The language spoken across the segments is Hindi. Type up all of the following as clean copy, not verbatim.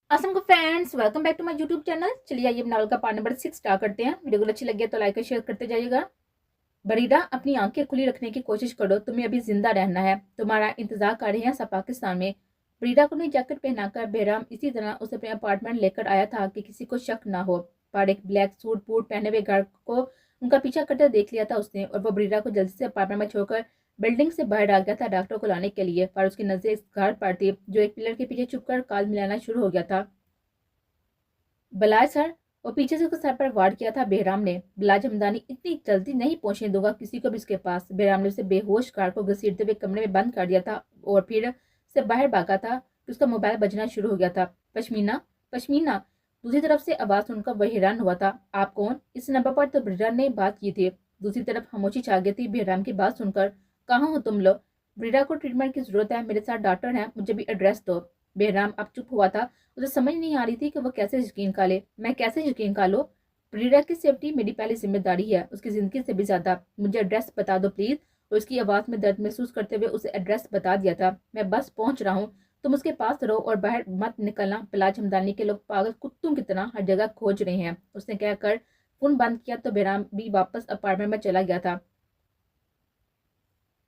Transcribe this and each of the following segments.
Aslam friends, welcome back to my YouTube channel. चलिए आइए नावल का पार्ट नंबर 6 स्टार्ट करते हैं। वीडियो को अच्छी लगी तो लाइक और शेयर करते जाइएगा। बरीडा, अपनी आंखें खुली रखने की कोशिश करो, तुम्हें अभी जिंदा रहना है, तुम्हारा इंतजार कर रहे हैं सब पाकिस्तान में। बरीडा को नई जैकेट पहनाकर बेहराम इसी तरह उसे अपने अपार्टमेंट लेकर आया था कि किसी को शक ना हो। पर एक ब्लैक सूट बूट पहने हुए घर को उनका पीछा करते देख लिया था उसने, और वो बरीडा को जल्दी से अपार्टमेंट में छोड़कर बिल्डिंग से बाहर आ गया था डॉक्टर को लाने के लिए। पर उसकी नजर इस घर पर थी जो एक पिलर के पीछे छुपकर काल मिलाना शुरू हो गया था। बलाय सर, और पीछे से उसके सर पर वार किया था बेहराम ने। बिलाज हमदानी इतनी जल्दी नहीं पहुंचने दूंगा किसी को भी उसके पास। बेहराम ने उसे बेहोश कार को घसीटते हुए कमरे में बंद कर दिया था और फिर से बाहर भागा था कि उसका मोबाइल बजना शुरू हो गया था। पश्मीना, पश्मीना। दूसरी तरफ से आवाज सुनकर वह हैरान हुआ था। आप कौन? इस नंबर पर तो ब्रिडा ने बात की थी। दूसरी तरफ खामोशी छा गई थी बेहराम की बात सुनकर। कहाँ हो तुम लोग? ब्रिडा को ट्रीटमेंट की जरूरत है, मेरे साथ डॉक्टर है, मुझे भी एड्रेस दो। बेहराम अब चुप हुआ था। उसे समझ नहीं आ रही थी कि वो कैसे यकीन का ले। मैं कैसे यकीन का लो? प्रीरा की सेफ्टी मेरी पहली जिम्मेदारी है, उसकी जिंदगी से भी ज्यादा। मुझे एड्रेस बता दो प्लीज। और उसकी आवाज में दर्द महसूस करते हुए उसे एड्रेस बता दिया था। मैं बस पहुंच रहा हूँ, तुम उसके पास रहो और बाहर मत निकलना। बिलाज हमदानी के लोग पागल कुत्तों की तरह हर जगह खोज रहे हैं, उसने कहकर फोन बंद किया तो बेराम भी वापस अपार्टमेंट में चला गया था।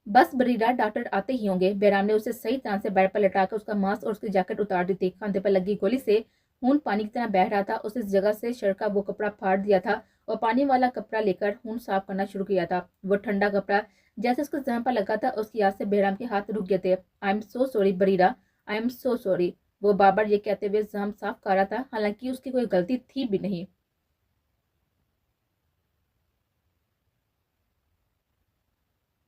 बस बरीरा डॉक्टर आते ही होंगे। बेराम ने उसे सही तरह से बेड पर लटाकर उसका मास्क और उसकी जैकेट उतार दी थी। कंधे पर लगी गोली से खून पानी की तरह बह रहा था। उस जगह से शर का वो कपड़ा फाड़ दिया था और पानी वाला कपड़ा लेकर खून साफ करना शुरू किया था। वो ठंडा कपड़ा जैसे उसके जहन पर लगा था, उसकी याद से बेराम के हाथ रुक गए थे। I am so sorry Bareera, I am so sorry. वो बार बार ये कहते हुए जहम साफ कर रहा था, हालांकि उसकी कोई गलती थी भी नहीं।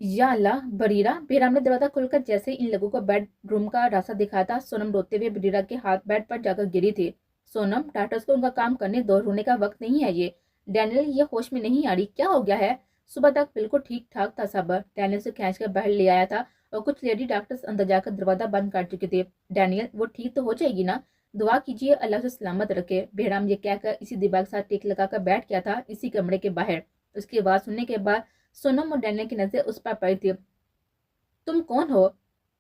या अल्लाह! बरीरा! बेराम ने दरवाजा खोलकर जैसे इन लोगों को बेडरूम का रास्ता दिखाया था, सोनम रोते हुए बरीरा के हाथ बेड पर जाकर गिरी थी। सोनम, डॉक्टर्स को उनका काम करने दो, रोने का वक्त नहीं है ये। डैनियल, ये होश में नहीं आ रही, क्या हो गया है? सुबह तक बिल्कुल ठीक ठाक था सब। डैनियल से खींच कर बाहर ले आया था और कुछ लेडी डॉक्टर्स अंदर जाकर दरवाजा बंद कर चुके थे। डैनियल, वो ठीक तो हो जाएगी ना? दुआ कीजिए अल्लाह से सलामत रखे। बेहराम ये कहकर इसी दीवार के साथ टेक लगाकर बैठ गया था इसी कमरे के बाहर। उसकी आवाज सुनने के बाद सोनम और डैनियल की नजर उस पर पड़ी थी। तुम कौन हो?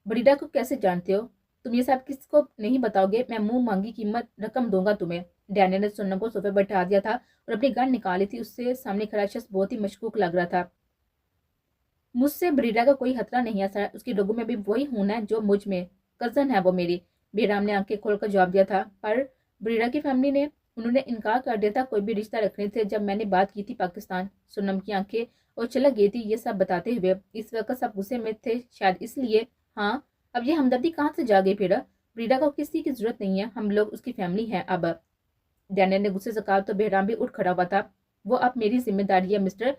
बरीडा को कैसे जानते हो? तुम ये सब किसको नहीं बताओगे? मैं मुंह मांगी कीमत रकम दूंगा तुम्हें। डैनियल ने सोनम को सोफे पर बैठा दिया था और अपनी गन निकाली थी। उससे सामने खड़ा शख्स बहुत ही मशकूक लग रहा था। मुझसे बरीडा का कोई खतरा नहीं है सर, उसकी रगों में भी वही खून है जो मुझ में। कजन है वो मेरी। बेराम ने आंखें खोलकर जवाब दिया था। पर बरीडा की फैमिली ने, उन्होंने इनकार कर दिया था कोई भी रिश्ता रखने से जब मैंने बात की थी पाकिस्तान। सोनम की आंखें और चलक गई थी ये सब बताते हुए। इस वक्त सब गुस्से में थे, शायद इसलिए। हाँ, अब ये हमदर्दी कहाँ से जा गई फिर? बरीडा को किसी की जरूरत नहीं है, हम लोग उसकी फैमिली है अब। डैनियल ने गुस्से से कहा तो बेहराम भी उठ खड़ा हुआ था। वो अब मेरी जिम्मेदारी है मिस्टर।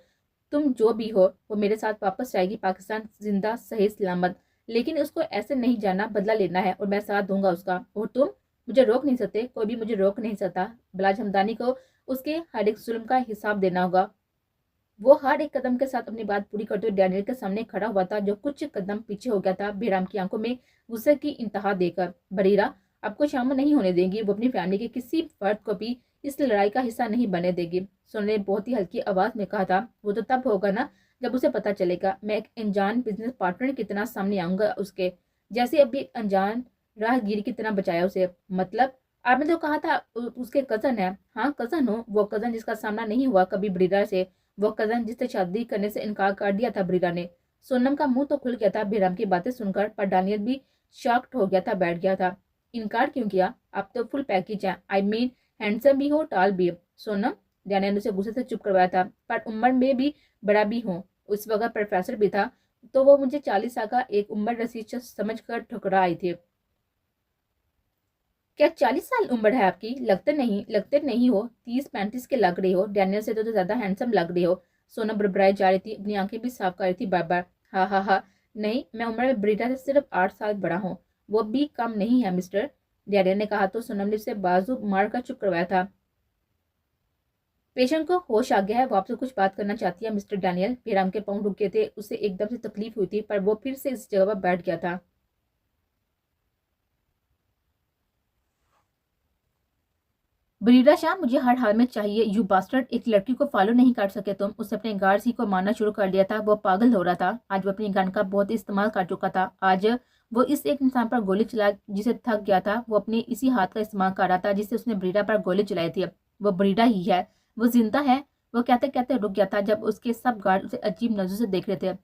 तुम जो भी हो वो मेरे साथ वापस जाएगी पाकिस्तान, जिंदा सही सलामत। लेकिन उसको ऐसे नहीं जाना, बदला लेना है और मैं साथ दूंगा उसका। और तुम मुझे रोक नहीं सकते, कोई भी मुझे रोक नहीं सकता। बिलाज हमदानी को उसके हर एक जुल्म का हिसाब देना होगा। वो हर एक कदम के साथ अपनी बात पूरी करते हुए डैनियल के सामने खड़ा हुआ था जो कुछ कदम पीछे हो गया था बेराम की आंखों में गुस्से की इंतहा देकर। बरीरा आपको शामिल नहीं होने देंगी, वो अपनी फैमिली के किसी फर्द को भी इस लड़ाई का हिस्सा नहीं बने देगी। सोने ने बहुत ही हल्की आवाज में कहा था। वो तो तब होगा ना जब उसे पता चलेगा। मैं एक अनजान बिजनेस पार्टनर की तरह सामने आऊंगा उसके, जैसे अभी अनजान राहगीर की तरह बचाया उसे। मतलब आपने तो कहा था उसके कजन है। हाँ कजन हो, वो कजन जिसका सामना नहीं हुआ कभी बरीरा से, वो कजन जिससे शादी करने से इनकार कर दिया था बरीरा ने। सोनम का मुंह तो खुल गया था बेराम की बातें सुनकर, पर डैनियल भी शॉक्ड हो गया था, बैठ गया था। इनकार क्यों किया? आप तो फुल पैकेज है, आई मीन हैंडसम भी हो, टाल भी हो। सोनम, डैनियल ने उसे गुस्से से चुप करवाया था। पर उम्र में भी बड़ा भी हूँ, उस वक्त प्रोफेसर भी था, तो वो मुझे 40 साल का एक उम्र रसीद समझ कर ठुकरा आई थी। क्या 40 साल उम्र है आपकी? लगते नहीं हो, 30-35 के लग रहे हो। डैनियल से तो ज्यादा हैंडसम लग रहे हो। सोनम बड़बड़ाई जा रही थी, अपनी आंखें भी साफ कर रही थी बार बार। हा हा हा, नहीं मैं उम्र में ब्रीडा से सिर्फ 8 साल बड़ा हूँ, वो भी कम नहीं है मिस्टर। डैनियल ने कहा तो सोनम ने उसे बाजू मार कर चुप करवाया था। पेशेंट को होश आ गया है, वो आपसे कुछ बात करना चाहती है मिस्टर डैनियल। बेराम के पाँव रुक गए थे, उसे एकदम से तकलीफ हुई थी, पर वो फिर से इस जगह पर बैठ गया था। बरीडा शाह, मुझे हर हाल में चाहिए। यू बास्टर्ड, एक लड़की को फॉलो नहीं कर सके तुम। उसने अपने गार्ड्स ही को मारना शुरू कर दिया था, वो पागल हो रहा था। आज वो अपनी गन का बहुत इस्तेमाल कर चुका था। आज वो इस एक इंसान पर गोली चला जिसे थक गया था। वो अपने इसी हाथ का इस्तेमाल कर रहा था जिससे उसने ब्रीडा पर गोली चलाई थी। वो ब्रीडा ही है, वो जिंदा है। वो कहते कहते रुक गया था जब उसके सब गार्ड उसे अजीब नजरों से देख रहे थे।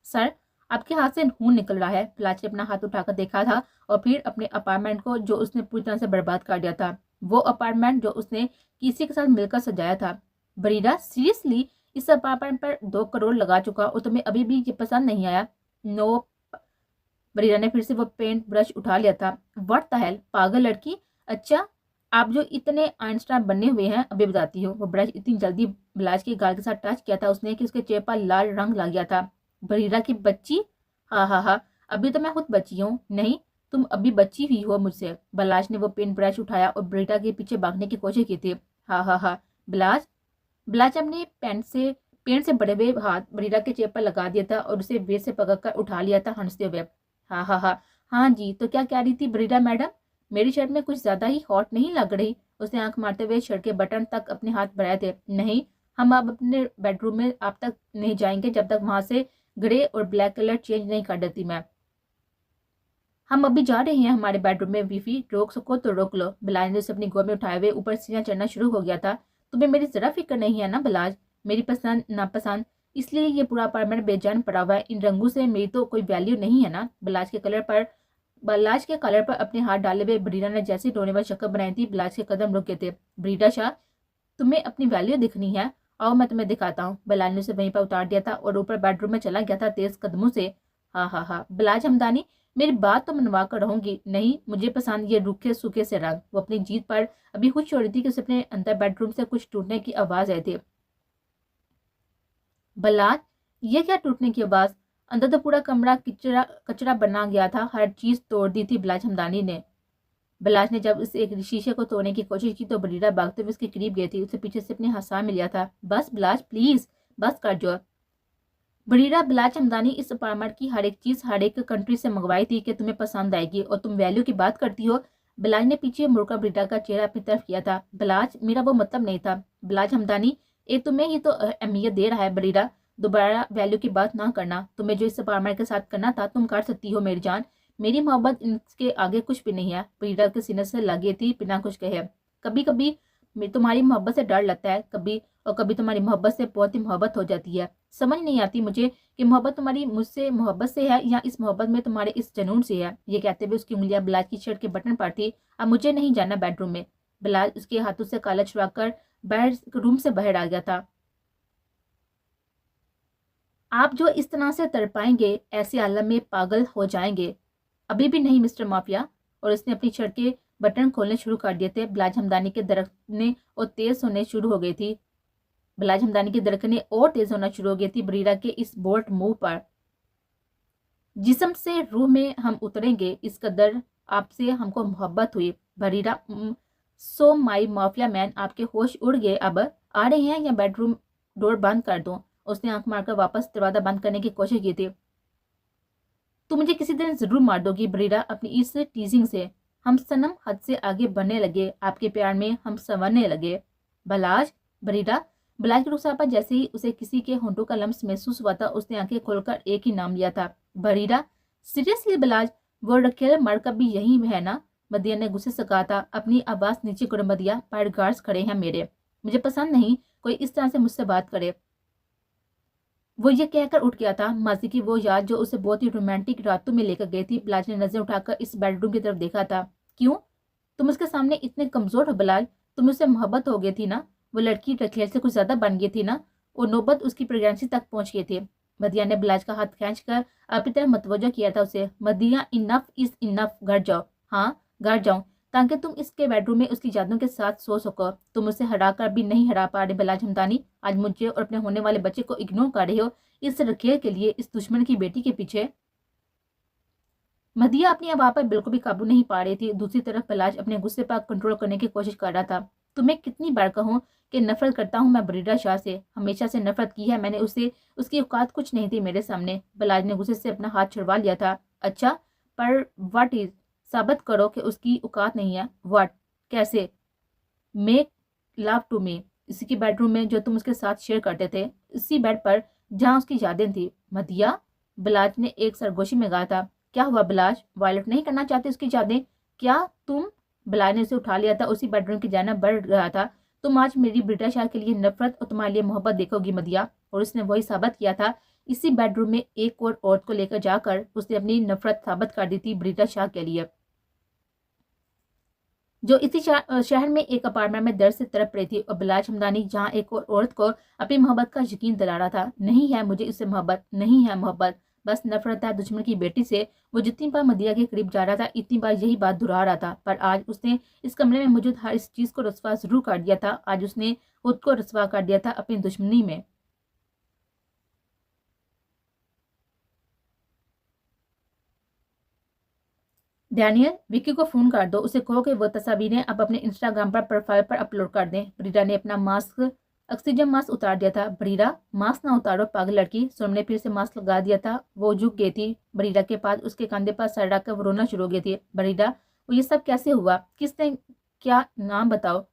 सर, आपके हाथ से खून निकल रहा है। प्लाच ने अपना हाथ उठाकर देखा था और फिर अपने अपार्टमेंट को जो उसने पूरी तरह से बर्बाद कर दिया था, वो अपार्टमेंट जो उसने किसी के साथ मिलकर सजाया था। ब्रीडा, सीरियसली इस अपार्टमेंट पर 2 करोड़ लगा चुका और तुम्हें अभी भी ये पसंद नहीं आया? नो। ब्रीडा ने फिर से वो पेंट ब्रश उठा लिया था। व्हाट द हेल, पागल लड़की। अच्छा, आप जो इतने आइंस्टाइन बने हुए हैं, अभी बताती हूँ। वो ब्रश इतनी जल्दी ब्लाज के गाल के साथ टच किया था उसने कि उसके चेहरे पर लाल रंग लग गया था। बरीरा की बच्ची, हाँ हाँ हाँ, अभी तो मैं खुद बची हूँ। नहीं, तुम अभी बची हुई हो मुझसे। बलाज ने वो पेन ब्रश उठाया और बरीरा के पीछे भागने की कोशिश की थी। हाँ हाँ हाँ, ब्लाज। ब्लाज अपने पेन से बड़े हुए हाथ बरीरा के चेहरे पर लगा दिया था और उसे वेर से पकड़कर उठा लिया था हंसते हुए। हाँ हाँ हाँ, हाँ जी, तो क्या कह रही थी बरीरा मैडम? मेरी शर्ट में कुछ ज्यादा ही हॉट नहीं लग रही? उसने आंख मारते हुए शर्ट के बटन तक अपने हाथ बढ़ाए थे। नहीं, हम अब अपने बेडरूम में आप तक नहीं जाएंगे जब तक वहां से ग्रे और ब्लैक कलर चेंज नहीं कर देती मैं। हम अभी जा रहे हैं हमारे बेडरूम में। वीफी, रोक सको तो रोक लो। बिलाज ने उसे अपनी गोद में उठाए हुए ऊपर सीढ़ियां चढ़ना शुरू हो गया था। तुम्हें मेरी जरा फिक्र नहीं है ना बिलाज? मेरी पसंद नापसंद, इसलिए ये पूरा अपार्टमेंट बेजान पड़ा हुआ है। इन रंगों से मेरी तो कोई वैल्यू नहीं है ना? बिलाज के कलर पर अपने हाथ डाले हुए ब्रीडा ने जैसी रोने वाली शक्ल बनाई थी, बिलाज के कदम रुक गए थे। ब्रीडा शाह, तुम्हें अपनी वैल्यू दिखनी है? आओ मैं तुम्हें दिखाता हूँ। बिलाल ने उसे वहीं पर उतार दिया था और ऊपर बेडरूम में चला गया था तेज कदमों से। हाँ हाँ हाँ, बिलाज हमदानी, मेरी बात तो मनवा कर रहूंगी। नहीं, मुझे पसंद ये रूखे सूखे से रंग। वो अपनी जीत पर अभी खुश हो रही थी कि उसे अपने अंदर बेडरूम से कुछ टूटने की आवाज आई थी। बिलाज, ये क्या टूटने की आवाज? अंदर तो पूरा कमरा कचरा कचरा बना गया था। हर चीज तोड़ दी थी बिलाज हमदानी ने। बिलाज ने जब इस एक शीशे को तोड़ने की कोशिश की तो बरीरा भागते हुए उसके करीब गई थी। उसे पीछे से अपने हंसा में लिया था। बस बिलाज, प्लीज बस कर जो। बरीरा, बिलाज हमदानी, इस अपार्टमेंट की हर एक चीज हर एक कंट्री से मंगवाई थी कि तुम्हें पसंद आएगी और तुम वैल्यू की बात करती हो। बिलाज ने पीछे मुड़कर बरीरा का चेहरा अपनी तरफ किया था। बिलाज, मेरा वो मतलब नहीं था। बिलाज हमदानी, एक तुम्हें ही तो अहमियत दे रहा है। बरीरा, दोबारा वैल्यू की बात ना करना। तुम्हें जो इस अपार्टमेंट के साथ करना था तुम कर सकती हो मेरी जान। मेरी मोहब्बत इनके आगे कुछ भी नहीं है। बरीरा के सीने से लगी थी बिना कुछ कहे। कभी कभी तुम्हारी मोहब्बत से डर लगता है, कभी और कभी तुम्हारी मोहब्बत से बहुत ही मोहब्बत हो जाती है। समझ नहीं आती मुझे कि मोहब्बत तुम्हारी मुझसे मोहब्बत से है या इस मोहब्बत में तुम्हारे इस जुनून से है। ये कहते हुए उसकी उंगलियां बिलाज की शर्ट के बटन पर थी। अब मुझे नहीं जाना बेडरूम में। बिलाज उसके हाथों से काला छुड़ाकर रूम से बाहर आ गया था। आप जो इस तरह से तड़पाएंगे ऐसे आलम में पागल हो जाएंगे। अभी भी नहीं मिस्टर माफिया। और उसने अपनी शर्ट के बटन खोलने शुरू कर दिए थे। बिलाज हमदानी के धड़कने और तेज होने शुरू हो गई थी। बिलाज हमदानी की धड़कने और तेज होना शुरू हो गई थी बरीरा के इस बोल्ट मूव पर। जिस्म से रूह में हम उतरेंगे, इस कदर आपसे हमको मोहब्बत हुई। बरीरा, सो माई माफिया मैन, आपके होश उड़ गए? अब आ रहे हैं या बेडरूम डोर बंद कर दूं? उसने आंख मारकर वापस दरवाजा बंद करने की कोशिश की थी। तुम मुझे किसी दिन जरूर मार दोगी बरीरा अपनी इस टीजिंग से। हम सनम हद से आगे बढ़ने लगे, आपके प्यार में हम संवरने लगे। बलाज, बरीरा। बलाज के रुखसार पर जैसे ही उसे किसी के होंठों का लम्स महसूस हुआ था उसने आंखें खोलकर एक ही नाम लिया था, बरीरा। सीरियसली बलाज, वो रखेल मर भी यही है ना? मदिया ने गुस्से से कहा था। अपनी आवाज नीचे करो मदिया, पर गार्ड्स खड़े हैं मेरे। मुझे पसंद नहीं कोई इस तरह से मुझसे बात करे। वो ये कहकर उठ गया था। माजी की वो याद जो उसे बहुत ही रोमांटिक रातों में लेकर गई थी। बिलाज ने नजर उठाकर इस बेडरूम की तरफ देखा था। क्यों, तुम उसके सामने इतने कमजोर हो बिलाज? तुम उससे मोहब्बत हो गई थी ना? वो लड़की रखेल से कुछ ज्यादा बन गई थी ना? और नौबत उसकी प्रेगनेंसी तक पहुंच गई थी। मदिया ने बिलाज का हाथ खींचकर अपनी तरफ मतवजा किया था उसे। मदिया, इनफ इज इनफ, घर जाओ। हाँ, घर जाओ, ताकि तुम इसके बेडरूम में उसकी यादों के साथ सो सको। तुम उसे हरा कर भी नहीं हरा पा रहे बिलाज हमदानी। आज मुझे और अपने होने वाले बच्चे को इग्नोर कर रहे हो इस रखेल के लिए, इस दुश्मन की बेटी के पीछे। मदिया अपनी आवाज पर बिल्कुल भी काबू नहीं पा रही थी। दूसरी तरफ बिलाज अपने गुस्से पर कंट्रोल करने की कोशिश कर रहा था। तुम्हें कितनी बार कहूं कि नफरत करता हूं मैं बरीरा शाह से। हमेशा से नफरत की है मैंने उससे। उसकी औकात कुछ नहीं थी मेरे सामने। बिलाज ने गुस्से से अपना हाथ छुड़वा लिया था। अच्छा, पर व्हाट इज? साबित करो कि उसकी औकात नहीं है। व्हाट? कैसे? मेक लव टू मी, इसी की बेडरूम में जो तुम उसके साथ शेयर करते थे, इसी बेड पर जहां उसकी यादें थी। मदिया, बिलाज ने एक सरगोशी में कहा था। क्या हुआ बिलाज, वायलेट नहीं करना चाहती उसकी यादें? क्या तुम? बिलाज ने उसे उठा लिया था। उसी बेडरूम की जानब बढ़ रहा था। तुम आज मेरी ब्रिटा शाह के लिए नफरत और तुम्हारे लिए मोहब्बत देखोगी मदिया। और उसने वही साबित किया था। इसी बेडरूम में एक और औरत को लेकर जाकर उसने अपनी नफरत साबित कर दी थी ब्रिटा शाह के लिए, जो इसी शहर में एक अपार्टमेंट में दर्द से तड़प रही थी। और बिलाज हमदानी जहां एक और औरत को अपनी मोहब्बत का यकीन दिला रहा था। नहीं है मुझे इससे मोहब्बत, नहीं है मोहब्बत, बस नफरत है दुश्मन की बेटी से। वो जितनी बार मदिया के करीब जा रहा था इतनी बार यही बात दोहरा रहा था। पर आज उसने इस कमरे में मौजूद हर इस चीज को रस्वा जरूर कर दिया था। आज उसने खुद को रस्वा कर दिया था अपनी दुश्मनी में। डैनियल, विक्की को फोन कर दो। उसे कहो कि वो तस्वीरें अब अपने इंस्टाग्राम पर प्रोफाइल पर अपलोड कर दें। ब्रीडा ने अपना मास्क, ऑक्सीजन मास्क उतार दिया था। ब्रीडा, मास्क ना उतारो पागल लड़की। सोनम ने फिर से मास्क लगा दिया था। वो झुक गई थी ब्रीडा के पास। उसके कंधे पर सर रखकर वो रोना शुरू हो गई थी। ब्रीडा, वो ये सब कैसे हुआ? किसने? क्या नाम बताओ।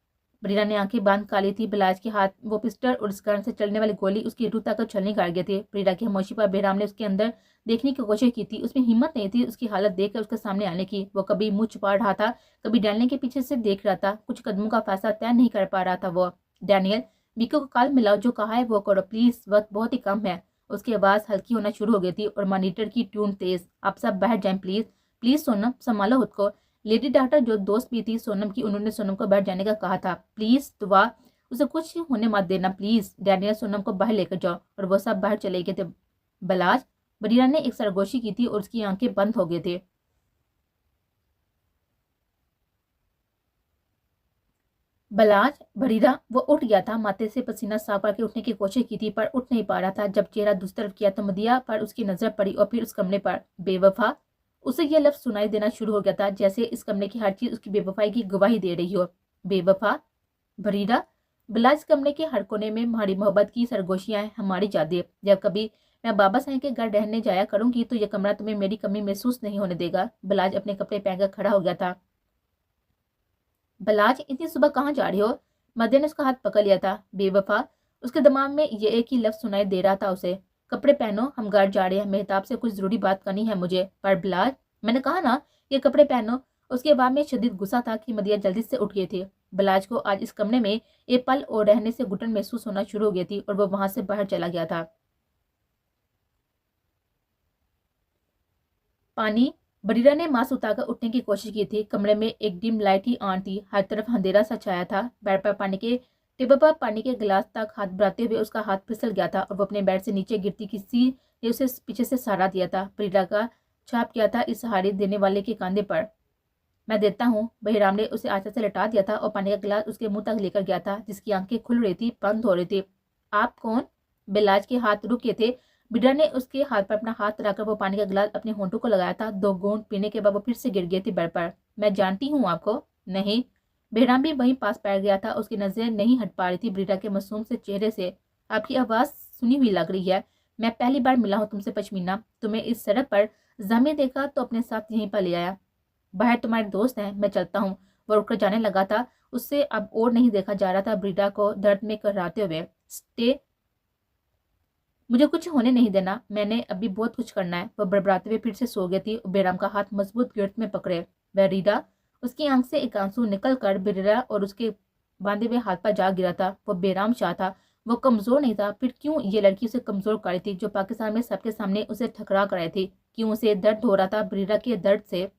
ब्रीडा ने आंखें बांध काली थी। बिलाज के हाथ वो पिस्टल और उस गन से चलने वाली गोली उसकी रूह तक छलनी कर गई थी। ब्रीडा की खामोशी पर बेराम ने उसके अंदर देखने की कोशिश की थी। उसमें हिम्मत नहीं थी उसकी हालत देखकर उसके सामने आने की। वो कभी मुंह छुपा रहा था, कभी डैनियल के पीछे से देख रहा था। कुछ कदमों का फैसला तय नहीं कर पा रहा था वो। डैनियल, विको को कॉल मिलाओ, जो कहा है वो करो प्लीज, वक्त बहुत ही कम है। उसकी आवाज हल्की होना शुरू हो गई थी और मॉनिटर की ट्यून तेज। आप सब बैठ जाएं प्लीज, प्लीज सोनम संभालो खुद को। लेडी डॉक्टर जो दोस्त भी थी सोनम की, उन्होंने सोनम को बैठ जाने का कहा था। प्लीज दुआ, उसे कुछ होने मत देना प्लीज। डैनियल, सोनम को बाहर लेकर जाओ। और वो सब बाहर चले गए थे। बलाज, बरीरा ने एक सरगोशी की थी और उसकी आंखें बंद हो गई थी। बलाज, बरीरा, वो उठ गया था। माथे से पसीना साफ करके उठने की कोशिश की थी पर उठ नहीं पा रहा था। जब चेहरा दूसरी तरफ किया तो मदिया पर उसकी नजर पड़ी और फिर उस कमरे पर। बेवफा, उसे यह लफ्ज सुनाई देना शुरू हो गया था जैसे इस कमरे की हर चीज उसकी बेवफाई की गवाही दे रही हो। बेवफा, बरीरा, बिलाज कमरे के हर कोने में हमारी मोहब्बत की सरगोशियां हैं, हमारी यादें। जब कभी मैं बाबा साईं के घर रहने जाया करूंगी तो यह कमरा तुम्हें मेरी कमी महसूस नहीं होने देगा। बिलाज अपने कपड़े पहनकर खड़ा हो गया था। बलाज, इतनी सुबह कहाँ जा रही हो? मदन ने उसका हाथ पकड़ लिया था। बेवफा, उसके दिमाग में ये एक ही लफ्ज सुनाई दे रहा था उसे। कपड़े पहनो, हम घर जा रहे हैं, मेहताब से कुछ जरूरी बात करनी है मुझे। पर बिलाज, मैंने कहा ना ये कपड़े पहनो। उसके बाद में शदीद गुस्सा था कि मदिया जल्दी से उठ गई थी। बिलाज को आज इस कमरे में एक पल और रहने से घुटन महसूस होना शुरू हो गई थी और वो वहां से बाहर चला गया था। पानी, बरीरा ने मांस उतारकर उठने की कोशिश की थी। कमरे में एक डिम लाइट ही ऑन थी। हर तरफ अंधेरा सा छाया था। बेड पर पानी के टेबल पर पानी के गिलास तक हाथ बढ़ाते हुए उसका हाथ फिसल गया था और वो अपने बेड से नीचे गिरती किसी ने उसे पीछे से सहारा दिया था। बरीरा का छाप किया था इस सहारे देने वाले के कंधे पर। मैं देता हूँ। बहिराम ने उसे आस्ते से लटा दिया था और पानी का गिलास उसके मुंह तक लेकर गया था, जिसकी आंखें खुल रही थी, बंद हो रही थी। आप कौन? बिलाज के हाथ रुके थे। बिडर ने उसके हाथ पर अपना हाथ रखकर वो पानी का गिलास अपने होंठों को लगाया था। 2 घूंट पीने के बाद वो फिर से गिर गई थी बेड पर। मैं जानती हूँ आपको। नहीं। बहराम भी वहीं पास बैठ गया था। उसकी नजरें नहीं हट पा रही थी ब्रीडा के मासूम से चेहरे से। आपकी आवाज सुनी हुई लग रही है। मैं पहली बार मिला हूँ तुमसे पश्मीना। तुम्हें इस सड़क पर जमी देखा तो अपने साथ यहीं पर ले आया। बाहर तुम्हारे दोस्त हैं, मैं चलता हूँ। वो उठकर जाने लगा था। उससे अब और नहीं देखा जा रहा था ब्रीडा को दर्द में कराते हुए। स्टे, मुझे कुछ होने नहीं देना, मैंने अभी बहुत कुछ करना है। वह बड़बड़ाते हुए फिर से सो गई थी। बेराम का हाथ मजबूत गिरफ्त में पकड़े। वह रीडा, उसकी आंख से एक आंसू निकल कर बिरा और उसके बांधे हुए हाथ पर जा गिरा था। वो बेराम शाह था, वो कमजोर नहीं था। फिर क्यों ये लड़की उसे कमजोर कर रही थी, जो पाकिस्तान में सबके सामने उसे ठकरा कर रही थी? क्यों उसे दर्द हो रहा था ब्रीडा के दर्द से?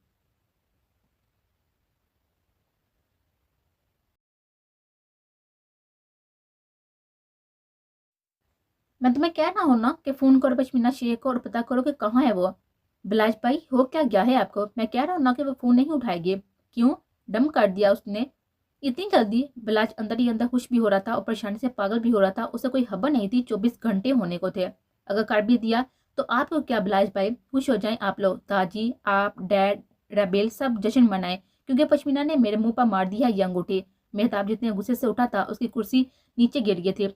मैं तुम्हें कह रहा हूँ ना कि फोन करो पश्मीना शेख को और पता करो कि कहाँ है वो। बिलाज भाई, हो क्या गया है आपको? मैं कह रहा हूँ ना कि वो फोन नहीं उठाएगी। क्यों? डम कर दिया उसने इतनी जल्दी? बिलाज अंदर ही अंदर खुश भी हो रहा था और परेशानी से पागल भी हो रहा था। उसे कोई खबर नहीं थी 24 घंटे होने को थे। अगर कर भी दिया तो आपको क्या बिलाज भाई? खुश हो जाएं आप लोग। ताजी, आप, डैड, रेबेल सब जश्न मनाए क्योंकि पश्मीना ने मेरे मुंह पर मार दिया ये अंगूठी। मेहताब जितने गुस्से से उठा था उसकी कुर्सी नीचे गिर गई थी।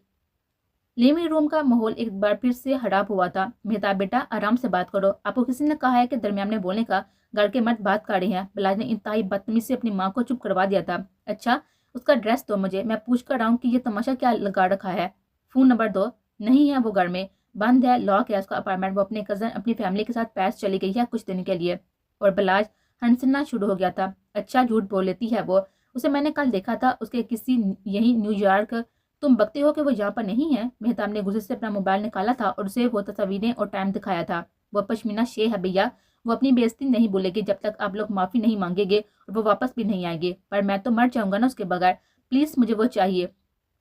लिविंग रूम का माहौल एक बार फिर से खराब हुआ था। मेहताब बेटा, आराम से बात करो। आपको किसी ने कहा है कि दरमियान में बोलने का? घर के मर्द बात कर रहे हैं। बिलाज ने इंतहाई बदतमीजी से अपनी माँ को चुप करवा दिया था। अच्छा, उसका ड्रेस दो मुझे, मैं पूछ कर रहा हूँ कि ये तमाशा क्या लगा रखा है। फोन नंबर दो। नहीं है वो घर में। बंद है, लॉक है उसका अपार्टमेंट। वो अपने कज़न अपनी फैमिली के साथ पैरिस चली गई है कुछ दिन के लिए। और बिलाज हंसना शुरू हो गया था। अच्छा झूठ बोल लेती है वो, उसे मैंने कल देखा था उसके किसी यही न्यूयॉर्क। तुम बकते हो कि वो यहाँ पर नहीं है। मेहताब ने गुस्से से अपना मोबाइल निकाला था और उसे वो तस्वीरें और टाइम दिखाया था। वो पश्मीना शे है भैया, वो अपनी बेइज्जती नहीं भूलेगी जब तक आप लोग माफ़ी नहीं मांगेंगे, और वो वापस भी नहीं आएंगे। पर मैं तो मर जाऊंगा ना उसके बगैर। प्लीज़ मुझे वो चाहिए,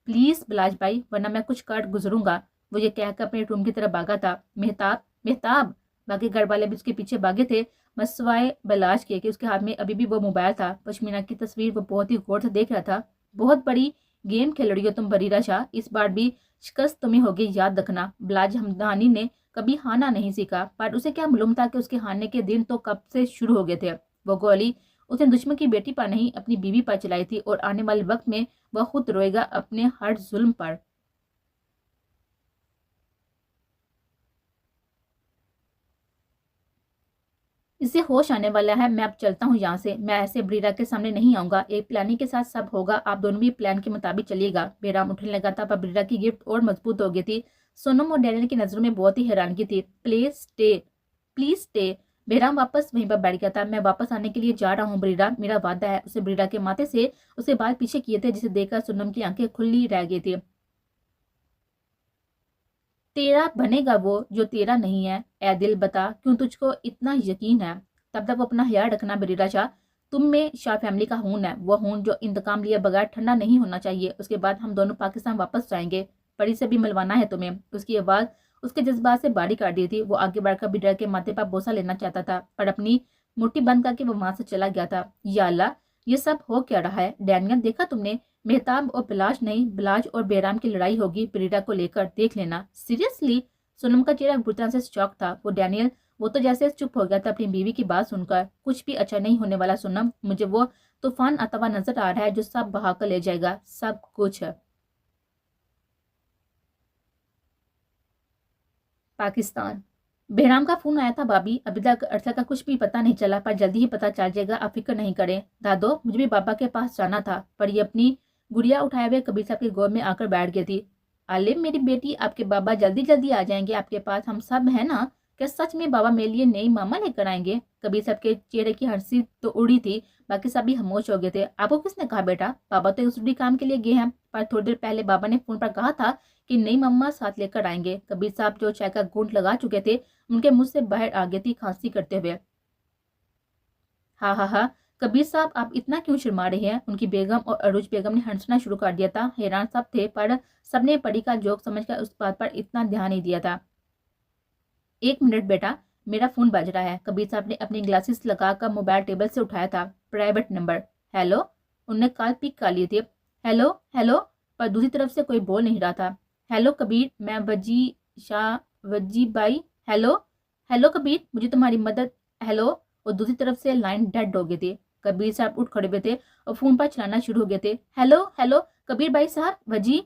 प्लीज़ बिलाज भाई, वरना मैं कुछ कर गुजरूंगा। वो ये कहकर अपने रूम की तरफ भागा था। मेहताब, मेहताब। बाकी घर वाले भी उसके पीछे भागे थे, मसवाए बिलाज के कि उसके हाथ में अभी भी वो मोबाइल था। पश्मीना की तस्वीर वो बहुत ही गौर से देख रहा था। बहुत बड़ी गेम खेल रही हो तुम बरीरा शाह, इस बार भी शिकस्त तुम्हें होगी, याद रखना। बिलाज हमदानी ने कभी हारना नहीं सीखा, पर उसे क्या मालूम था कि उसके हारने के दिन तो कब से शुरू हो गए थे। वो गोली उसने दुश्मन की बेटी पर नहीं, अपनी बीवी पर चलाई थी, और आने वाले वक्त में वह खुद रोएगा अपने हर जुल्म पर। इससे होश आने वाला है, मैं अब चलता हूँ यहाँ से। मैं ऐसे ब्रीरा के सामने नहीं आऊंगा। एक प्लानिंग के साथ सब होगा, आप दोनों भी प्लान के मुताबिक चलिएगा। बेराम उठने लगा था, पर ब्रीरा की गिफ्ट और मजबूत हो गई थी। सोनम और डैनियल की नजरों में बहुत ही हैरानगी थी। Please stay, please stay. बेराम वापस वहीं पर बैठ गया था। मैं वापस आने के लिए जा रहा हूँ ब्रीरा, मेरा वादा है। उसे ब्रीरा के माथे से उसे बाल पीछे किए थे, जिसे देखकर सोनम की आंखें खुली रह गई थी। तेरा बनेगा वो जो तेरा नहीं है। ए दिल बता, क्यों तुझको इतना यकीन है? तब तक वो अपना ख्याल रखना बरीरा शाह। तुम में शाह फैमिली का खून है, वो खून जो इंतकाम लिए बगैर ठंडा नहीं होना चाहिए। उसके बाद हम दोनों पाकिस्तान वापस जाएंगे। परी से भी मिलवाना है तुम्हें। उसकी आवाज़ उसके जज्बात से बारी काट दी थी। वो आगे बढ़कर बरीरा के माथे पर बोसा लेना चाहता था, पर अपनी मुट्ठी बंद करके वो वहां से चला गया था। या अल्लाह, ये सब हो क्या रहा है? डैनियल, देखा तुमने? मेहताब और बिलाज नहीं, बिलाज और बेराम की लड़ाई होगी बरीरा को लेकर, देख लेना। सीरियसली? सोनम का चेहरा बुरी तरह से शॉक था। वो डैनियल, वो तो जैसे चुप हो गया था अपनी बीवी की बात सुनकर। कुछ भी अच्छा नहीं होने वाला सोनम, मुझे वो तूफान आता हुआ नजर आ रहा है जो सब बहा कर ले जाएगा, सब कुछ। पाकिस्तान। बेहराम का फोन आया था भाभी, अभी तक अरसा का कुछ भी पता नहीं चला, पर जल्दी ही पता चल जाएगा, आप फिक्र नहीं करें। दादो, मुझे भी बाबा के पास जाना था, पर ये अपनी गुड़िया उठाए हुए कबीर साहब की गोद में आकर बैठ गई थी। आलिम मेरी बेटी, आपके बाबा जल्दी जल्दी आ जाएंगे आपके पास, हम सब है ना? क्या सच में बाबा मेरे लिए नई मामा लेकर आएंगे? कबीर साहब के चेहरे की हंसी तो उड़ी थी, बाकी सभी खामोश हो गए थे। आपको किसने कहा बेटा? बाबा तो एक जरूरी काम के लिए गए हैं, पर थोड़ी देर पहले बाबा ने फोन पर कहा था कि नई मम्मा साथ लेकर आएंगे। कबीर साहब जो चाय का घूंट लगा चुके थे, उनके मुंह से बाहर आ गई थी खांसी करते हुए। हाँ हाँ हाँ, कबीर साहब आप इतना क्यों शर्मा रहे हैं? उनकी बेगम और अरूज बेगम ने हंसना शुरू कर दिया था। हैरान सब थे, पर सबने परी का जोक समझकर उस बात पर इतना ध्यान नहीं दिया था। एक मिनट बेटा, मेरा फोन बज रहा है। कबीर साहब ने अपनी ग्लासेस लगाकर मोबाइल टेबल से उठाया था। Private number. हेलो। उनने कॉल पिक कर ली थी। हेलो हेलो, पर दूसरी तरफ से कोई बोल नहीं रहा था। हेलो कबीर, मैं वजी शाह, वजी भाई। हेलो हेलो कबीर, मुझे तुम्हारी मदद। हेलो। और दूसरी तरफ से लाइन डेड हो गई थी। कबीर साहब उठ खड़े हुए थे और फोन पर चलाना शुरू हो गए थे। हेलो हेलो, कबीर भाई साहब, वजी।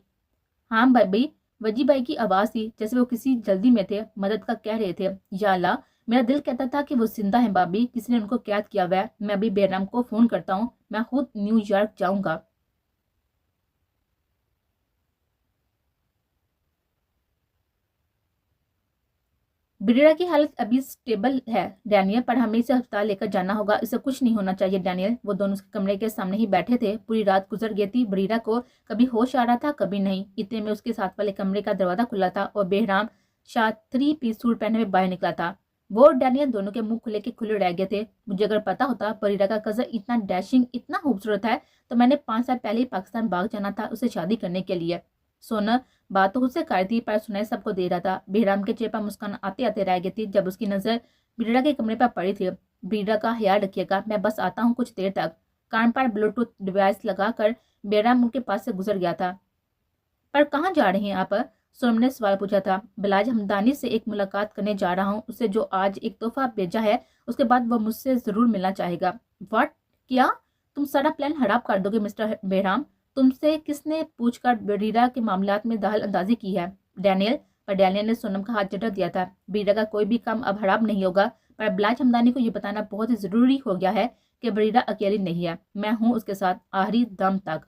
हाँ भाई। वजी भाई की आवाज थी, जैसे वो किसी जल्दी में थे, मदद का कह रहे थे। या अल्लाह, मेरा दिल कहता था कि वो जिंदा है भाभी, किसी ने उनको कैद किया हुआ है। मैं अभी बेराम को फोन करता हूँ, मैं खुद न्यूयॉर्क जाऊंगा। ब्रीरा की हालत अभी स्टेबल है डैनियल, पर हमें इसे अस्पताल लेकर जाना होगा। इसे कुछ नहीं होना चाहिए डैनियल। वो दोनों उसके कमरे के सामने ही बैठे थे। पूरी रात गुजर गई थी। ब्रीरा को कभी होश आ रहा था, कभी नहीं। इतने में उसके साथ वाले कमरे का दरवाजा खुला था और बेहराम शाह 3 पीस सूट पहने हुए बाहर निकला था। वो और डैनियल दोनों के मुंह खुले के खुले रह गए थे। मुझे अगर पता होता ब्रीरा का कजन इतना डैशिंग, इतना खूबसूरत है, तो मैंने 5 साल पहले ही पाकिस्तान भाग जाना था उसे शादी करने के लिए। सोना बात तो उससे कर दी, पर सुनाई सबको दे रहा था। बेहराम के चेहरे पर मुस्कान आते आते रह गई थी जब उसकी नजर बीड़ा के कमरे पर पड़ी थी। बीड़ा का ख्याल रखिएगा, मैं बस आता हूँ कुछ देर तक। कान पर ब्लूटूथ डिवाइस लगाकर बेहराम उनके पास से गुजर गया था। पर कहाँ जा रहे हैं आप? सोनम ने सवाल पूछा था। बिलाज हमदानी से एक मुलाकात करने जा रहा हूँ, उसे जो आज एक तोहफा भेजा है, उसके बाद वो मुझसे जरूर मिलना चाहेगा। व्हाट? क्या? तुम सारा प्लान खराब कर दोगे मिस्टर बेहराम? तुमसे किसने पूछकर बरीरा के मामलात में दखल अंदाजी की है? डैनियल। पर डैनियल ने सोनम का हाथ झटक दिया था। बरीरा का कोई भी काम अब खराब नहीं होगा, पर बिलाज हमदानी को यह बताना बहुत ही जरूरी हो गया है कि बरीरा अकेली नहीं है। मैं हूँ उसके साथ आखिरी दम तक।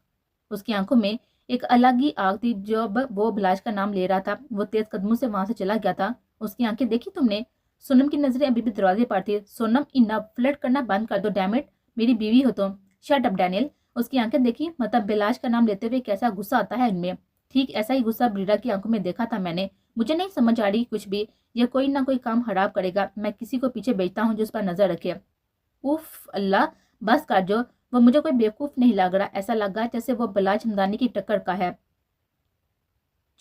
उसकी आंखों में एक अलग ही आग थी जब वो बिलाश का नाम ले रहा था। वो तेज कदमों से वहां से चला गया था। उसकी आंखें देखी तुमने? सोनम की नजरें अभी भी दरवाजे पर थी। सोनम, इन्ना फ्लर्ट करना बंद कर दो, डैम इट, मेरी बीवी हो तुम। Shut up Daniel. उसकी आंखें देखी, मतलब बिलाश का नाम लेते हुए कैसा गुस्सा आता है इनमें। ठीक ऐसा ही गुस्सा ब्रीडा की आंखों में देखा था मैंने। मुझे नहीं समझ आ रही कुछ भी। यह कोई ना कोई काम खराब करेगा। मैं किसी को पीछे भेजता हूँ जो उस पर नजर रखे। उफ अल्लाह, बस कर जो। वो मुझे कोई बेवकूफ नहीं लग रहा। ऐसा लग रहा है जैसे वो बिलाश हमदानी की टक्कर का है।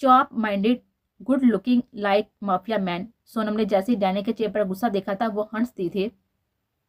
Chop minded, good looking like mafia man. Sonam ने जैसे ही डैनी के चेहरे पर गुस्सा देखा था वो हंसती थी।